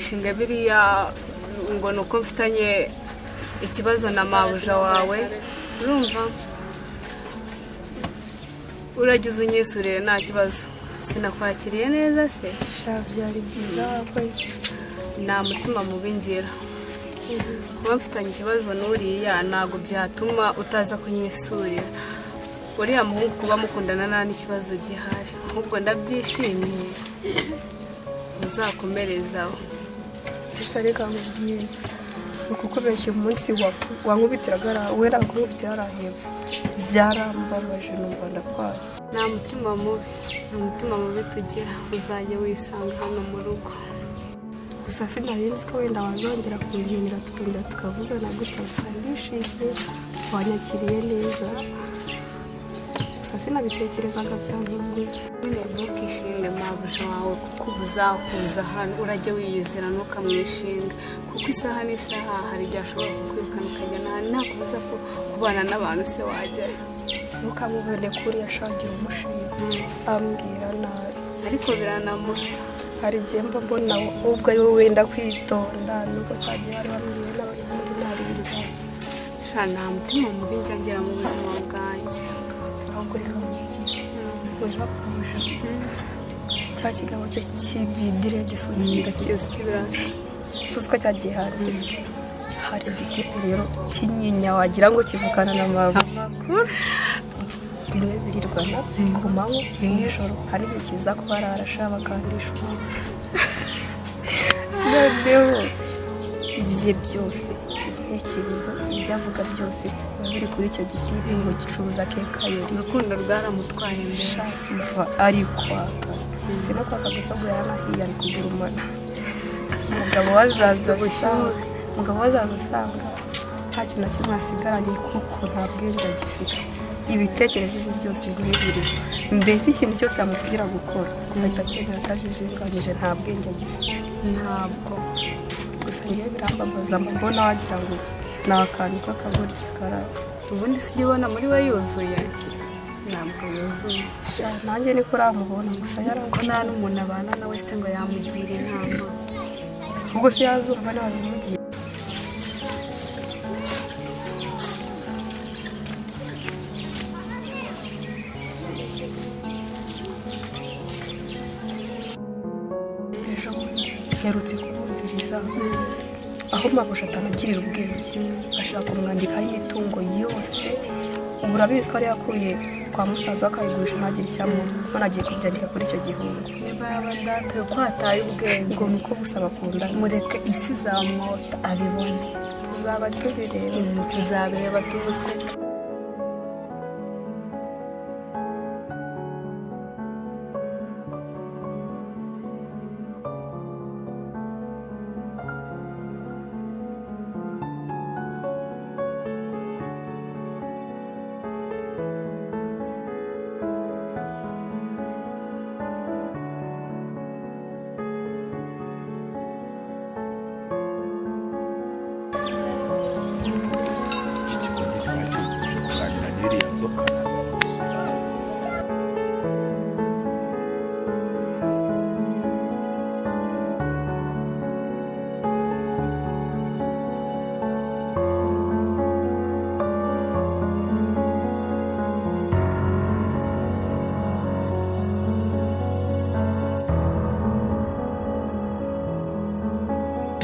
ntugishinge biriya ngo nuko mfitanye ikibazo na mabuja wawe urumva uragize unyisurire nta kibazo sinakwakiriye neza se byari byiza wakoze nta mutima mubi ngira kuba mfitanye ikibazo n'uriya ntabwo byatuma utaza kunyisurira uriya muhungu kuba mukundana nta n'ikibazo gihari ahubwo ndabyishimiye muzakomerezaho gusa reka nkubwire si ukukubeshya umunsi wankubitiraga wera nkubitira araheba byarambabaje numva ndakwatse nta mutima mubi tugira uzajya wisanga hano mu rugo gusa sinarinzi ko wenda wazongera kubimenyera tukongera tukavugana gutya gusa ndishimye wanyakiriye neza gusa sinabitekerezaga byantunguye ntukishinge mabuja wawe kuko uba uzakuza hano urajya wiyizira ntukamwishinga kuko isaha n'isaha hari igihe ashobora kukwirukana ukajya n'ahandi ntakubuza ko kubana n'abantu se wajyayo ntukamubone kuri yashagiye umushinga ambwira nabi ariko biranamusa hari igihe mba mbona ubwo ari wowe wenda kwitonda nuko cyagiye hari bambwiye n'abari muri nabi birwaye sha nta mutima mubi njya ngira mu buzima bwanjye ahubwo reka mubwira cya kigabo cye kibidire gisukira ndakizi kibirata tuzi ko cyagiye hanze hari igitipe rero kinyinya wagira ngo kivukana na mabuja bimwe birirwana ku manywa nijoro hari igihe kiza kuba ararasha bakandisha noneho ibye byose intekerezo ibyo avuga byose biba biri kuri icyo gitipe ngo gicuruza kenkayori urukundo rwaramutwaye mbere ari kwaka si no kwaka gusa ngo yanahiye ari kugurumana umugabo wazaza asanga nta kintu na kimwe asigaranye kuko nta bwenge agifite ibitekerezo bye byose ntibiri mbese ikintu cyose yamubwira gukora agahita acyemera atajijinganyije nta bwenge agifite ntabwo gusa ngewe birambabaza mbona wagira ngo ni akantu k'akagoryi karara ubundi si ubona muri we yuzuye ntabwo yuzuye nanjye niko uramubona gusa ko nta n'umuntu abana nawe se ngo yamugira inama ubwo se yazumva ntazimugira mperutse kubumviriza aho mabuja atanagirira ubwenge ashaka kumwandikaho imitungo yose ubu urabizi ko ari yakuye kwa musaza we akayigurisha ntagire icyamuha none agiye kubyandika kuri icyo gihungu niba yaba dataye ko hataye ubwenge ngo ni uko gusa bakundana mureke isi zamota abibone tuzaba tubireba tuzabireba tumuseke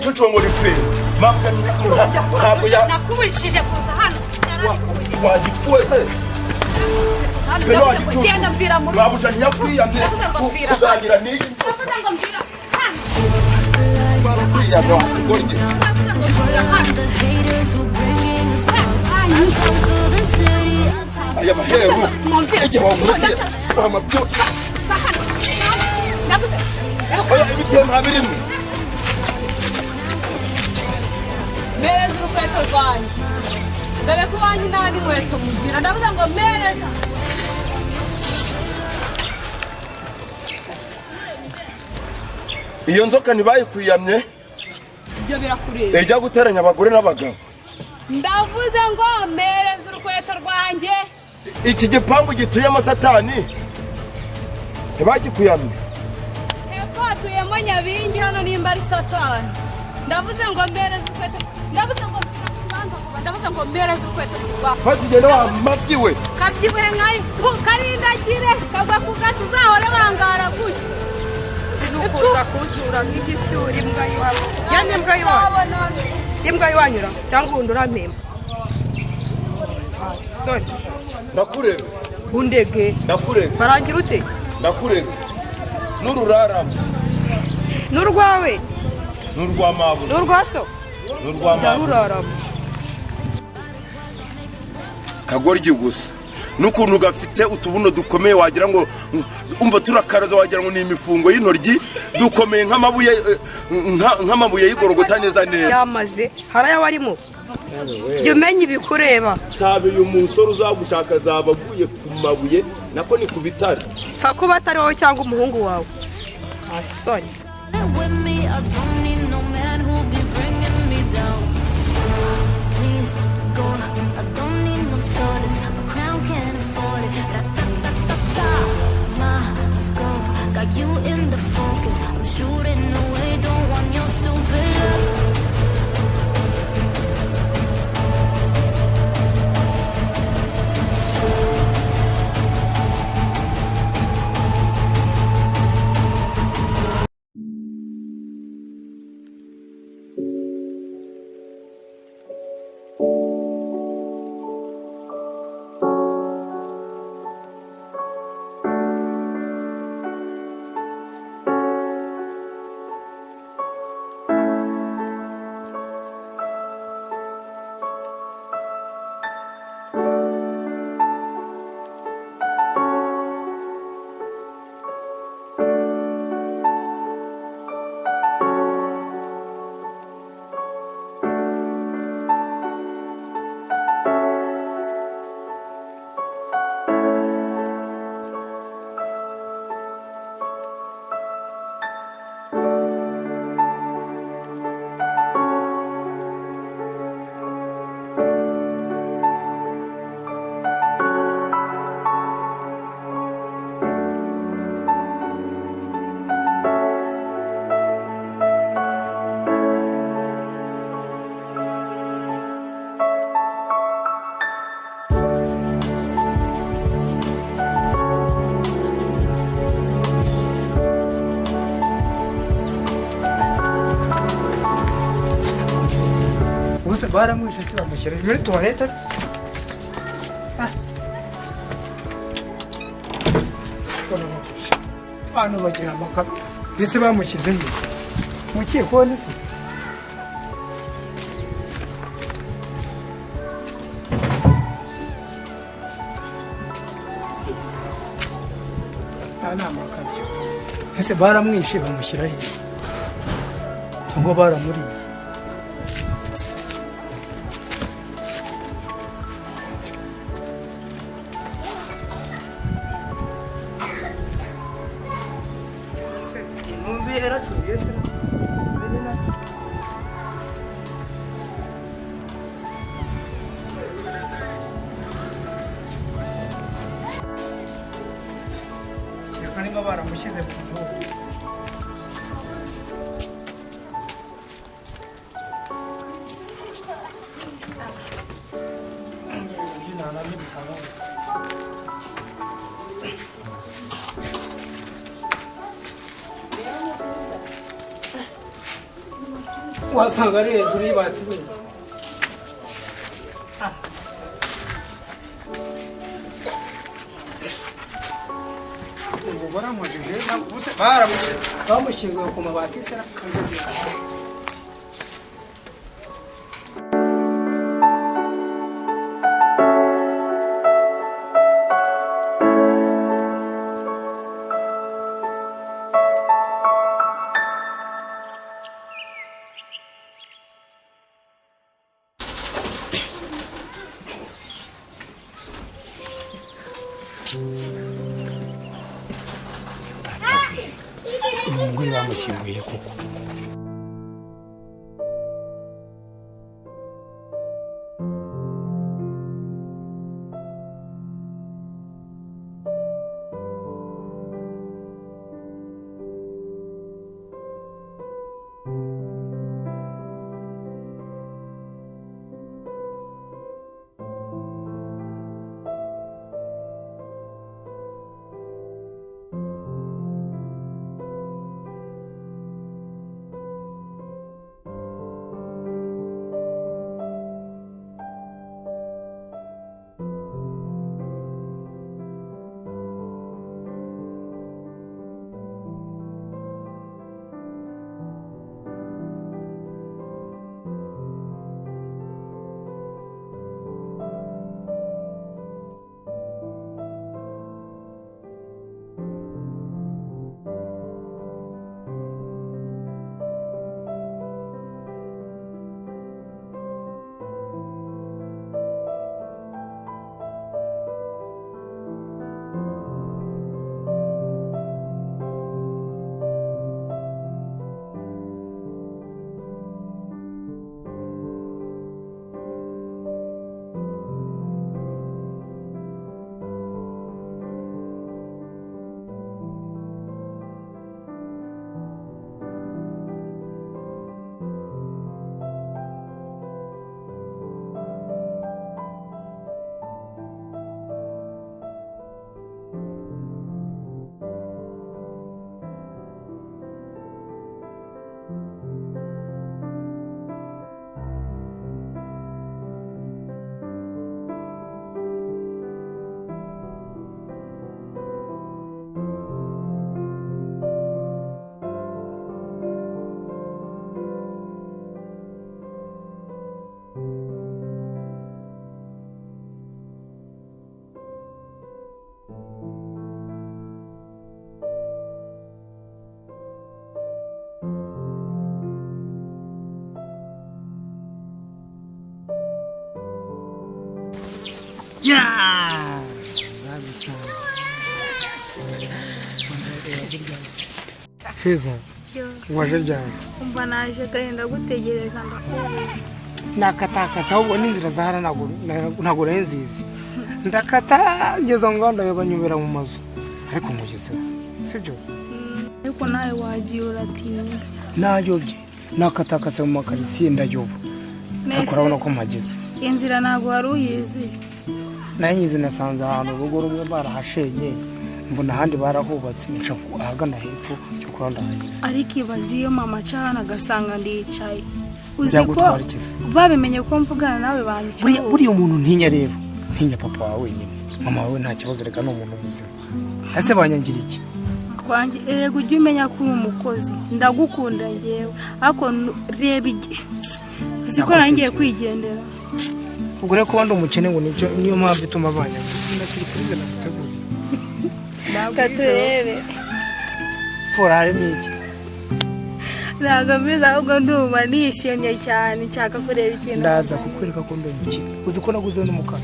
Tuchongori kweli mabuja ntabwo ya nakubicije kuza hano wagipfuye hano kugenda mvira muri mabuja nyakwiyamye kuganira n'iyi ndavuga ngo mvira hano kwiyamye gorge aya maheru igihe wamutiye amabyo oya ibitemo habirimo mereza urukweto rwanjye dore ko wanjye nta n'inkweto mugira ndavuga ngo mereza iyo nzoka ntibayikwiyamye ibyo birakureba ijya guteranya abagore n'abagabo ndavuze ngo mereza urukweto rwanjye iki gipangu gituyemo satani ntibagikuyamye hepfo hatuyemo nyabingi hano nimba ari satani ndavuze ngo mbereze urukweto ndavuze ngo mbereze urukweto kuba Bazigenda wamabyiwe. kabyibuhe nkari karindagire kagwa ku gasi uzahore bangara gutya nukuza kucyura nk'igicyura imbwa yiwabo yani imbwa yiwanyu imbwa yiwanyura cyangwa ubundi urampemba sorry Ndakurega. undege Ndakurega. barangira ute Ndakurega. N'ururaramo. n'urwawe N'urwamabu. n'urwaso N'urwamabu. yaruraramo Kagoryi gusa. N'ukuntu gafite utubuno dukomeye wagira ngo umva turakaraza wagira ngo ni imifungo y'intoryi dukomeye nk'amabuye y'igorogota neza neza. yamaze haraya warimo jya umenya ibikureba Sabe uyu musore uzagushaka zaba aguye ku mabuye nako ni ku bitare. pfa kuba atari wowe cyangwa umuhungu wawe asoni with me. I don't need no man who'll be bringing me down. Please go. I don't need no solace. My crown can't afford it. Ra-ta-ta-ta-ta. My scope got you in the focus. I'm shooting away. Don't want your stupid love. baramwishe se bamushyira muri tuwarete hano bagira amakaro ese bamushyize he mu kikoni se ni amakaro ese baramwishe bamushyira he cyangwa baramuriye niba baramushyize ku zuba wasanga ari hejuru y'ibati baramujije bamushyinguye ku mabati se umugore bamushyinguye koko ya Feza waje ryari umva naje gahinda gutegereza ndakubura nakatakasa ahubwo n'inzira zahara ntabwo nari nzizi ndakata ngeze ngo ndayobanyubera mu mazu ariko mugezeho sibyo ariko nawe wagiye uratinda nayobye nakatakasa mu makaritsiye ndayoba ariko urabona ko mpageze inzira ntabwo wari uyizi nanyize nasanze ahantu urugo rumwe barahashenye mbona ahandi barahubatse nca ahagana hepfo cyo kuba ndahageze ariko ibaze iyo mama acana agasanga ndicaye uzi ko babimenye ko mvugana nawe banyica buriya umuntu ntinya rero ntinya papa wawe wenyine mama wawe nta kibazo reka ni umuntu muzima ese banyangira iki kwanjye erega ujye umenya ko uri umukozi ndagukunda ngewe ariko reba uzi ko nangiye kwigendera ubwo rero kuba ndi umukene ngo niyo mpamvu ituma banyangira ndakiri kuri ze nagutegura katurebe forare n'iki ntabwo mbizi ahubwo ndumva nishimye cyane nshaka kureba ikintu ndaza kukwereka ko ndi umukene uzi ko naguze n'umukara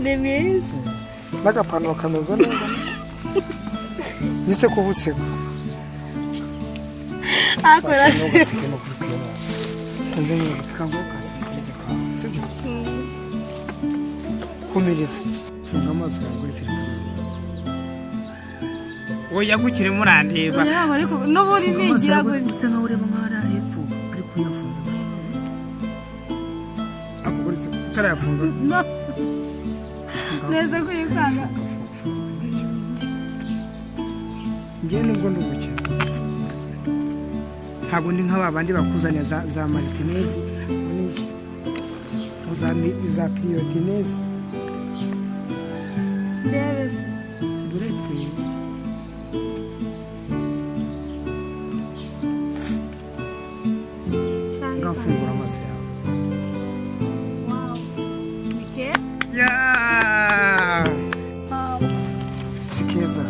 ni mwiza n'agapantaro kameze neza nise ko busego akora se nze ngupika ngo kasirize ka sibyo kumiriza funga amaso yawe uri serivisi oya gukire murandeba yaho ariko n'uburi nigira gusa nkaho ureba nkara hepfo ariko uyafunze ako buretse utarayafunga neza ko yikanga ngiye nubwo ndubukira ntabwo ndi nk'abandi bakuzanya za Martinez n'iki za Martinez buretse ngafungura amaso yawe ya sikeza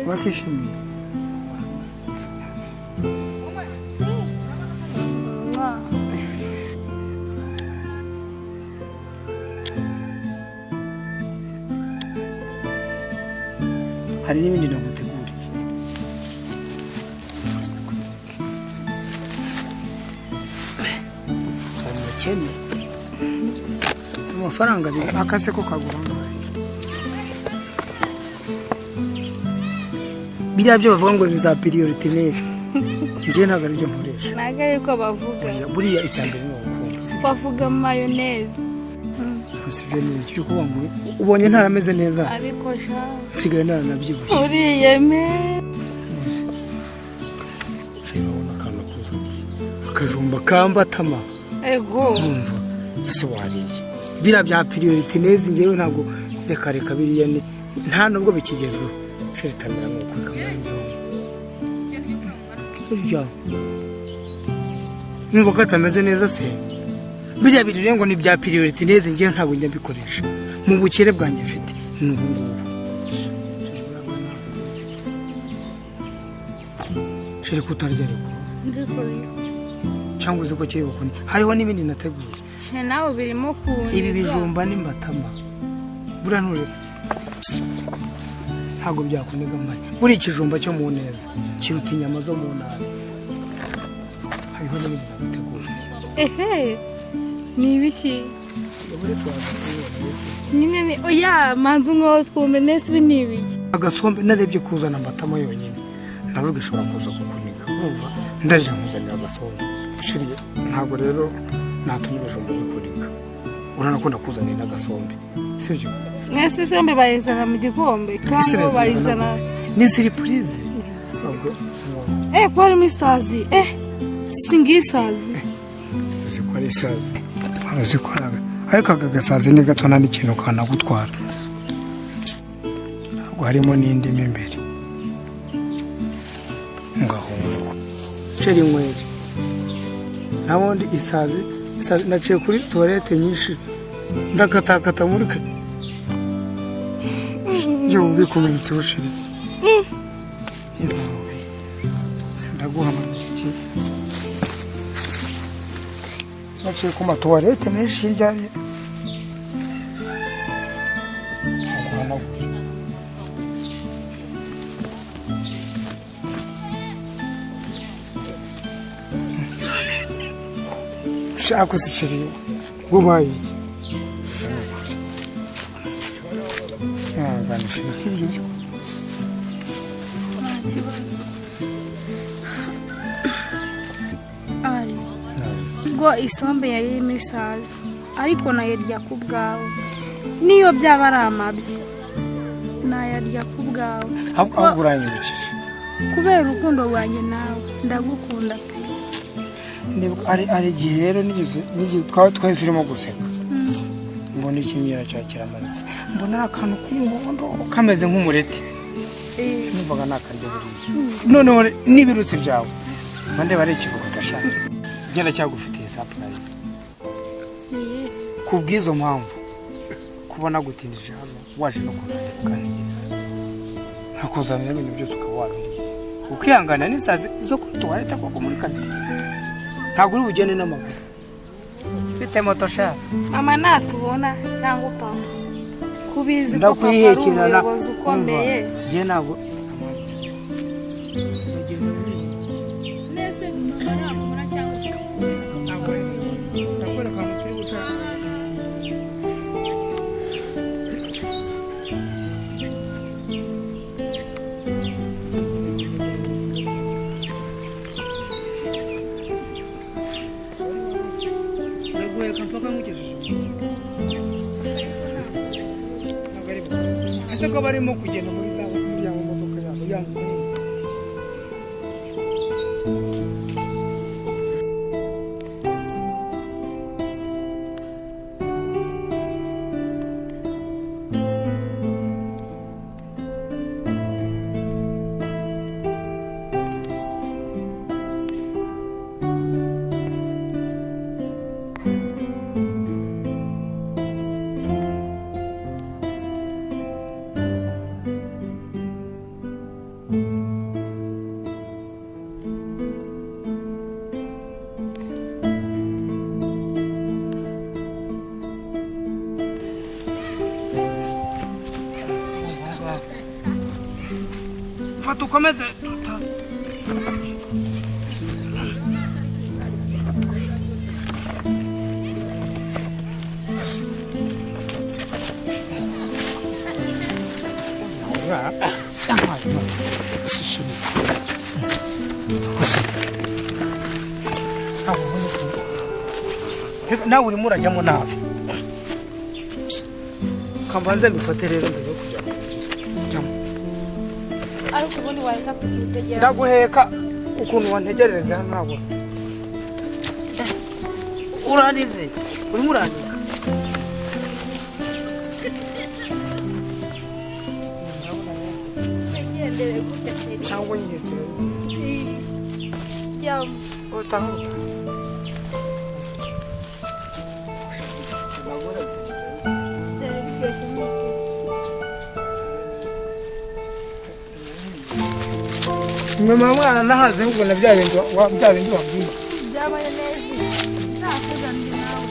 wakishimiye hari n'ibindi naguteguriye umukene amafaranga akase ko kagura ngaho biriya byo bavuga ngo ni za piriyoritine njye ntabwo aribyo nkoresha ntabwo ariko bavuga buriya icyambere ni ubukungu bavuga mayoneze sibyo ni ibyo kuvuga ngo ubonye ntarameze neza ariko sha nsigaye naranabyibushye uriyeme urabona akantu kuzaniye akajumba kambatama ego numva ese wariye biriya bya piriyoritine njyewe ntabwo reka biriya ni nta nubwo bikigezweho shiritamira mu kwika mwanjyeho ibyo numva ko atameze neza se biriya biri ngo ni bya piriyoritine njyewe ntabwo njya mbikoresha mu bukire bwanjye mfite ni ubu ngubu shiri kutarya ariko cyangwa uzi ko kiri bukuni hariho n'ibindi nateguye nawe birimo kundi ibi bijumba n'imbatama buriya nture ntabwo byakuniga amanya buri ikijumba cyo mu neza kiruta inyama zo mu ntara hariho n'ibindi nateguye ehe ni ibiki nyine ni oya manzu ngo twumve nese ibi ni ibiki agasombe narebye kuzana ambatama yonyine navuga ishobora kuza kukuniga urumva ndaje nkuzanira agasombe shiri ntabwo rero natumye ibijumba bikuniga uranakunda kuzanira n'agasombe sibyo mwese sombe bayizana mu gikombe cyangwa bayizana ni siripurize parimo isazi singisazi uzi ko ari isazi uzi ko ariko aka gasazi ni gato nta n'ikintu kanagutwara ntabwo harimo n'indimi imbere ngahunguka ceri nkweri nabundi isazi naciye kuri tuwarete nyinshi ndakatakata muri ka yo bikumenyetse bushiri ndaguha amuziki naciye ku matuwarete menshi hirya hariya ushaka uziciriye gubaye yaganisha ikibyo nta kibazo ari ubwo isombe yari irimo isazi ariko nayarya ku bwawe niyo byaba ari amabyi nayarya ku bwawe ahubwo uranyibukije kubera urukundo rwanjye nawe ndagukunda pe ari igihe rero n'igihe twari turimo guseka mbona ikimyira cya kiramanitse mbona ari akantu k'umuhondo kameze nk'umureti numvaga nakarya buriya noneho n'ibirutsi byawe ndeba ari ikivugo utashaka genda cyagufitiye surprise ku bw'izo mpamvu kubona gutindije hano waje no kuganiriza nkakuzanira ibintu byose ukaba wabiriye ukihangana n'isazi zo kutuwareta koko muri karitsiye ntabwo uri bugene n'amaguru mfite moto shaka mama natubona cyangwa papa kubizi ko papa ari umuyobozi ukomeye je ntabwo nese baramubona cyangwa kubizi ko papa ari umuyobozi nakora kantu turi guca ese ko barimo kugenda muri za muryango modoka yabo yangu fata ukomeze nawe urimo urajyamo nabi kambanze mbifate rero mbere yo kujya kujyamo ariko ubundi wareka tukitegera ndaguheka ukuntu wantegerereza hano ntabwo uranize urimo urandika ngendere gute cyangwa nyihekere cyangwa utaha mama mwana nahaze ngo na bya bintu wabwiye byabaye neza ntakoza ndi nawe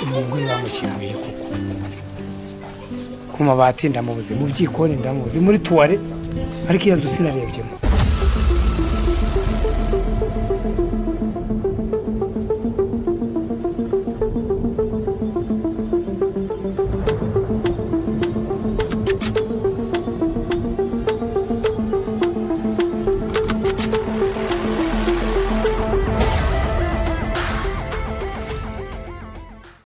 umugore bamukinguye koko ku mabati ndamubuze mu byikoni ndamubuze muri tuware ariko iyo nzu sinarebyemo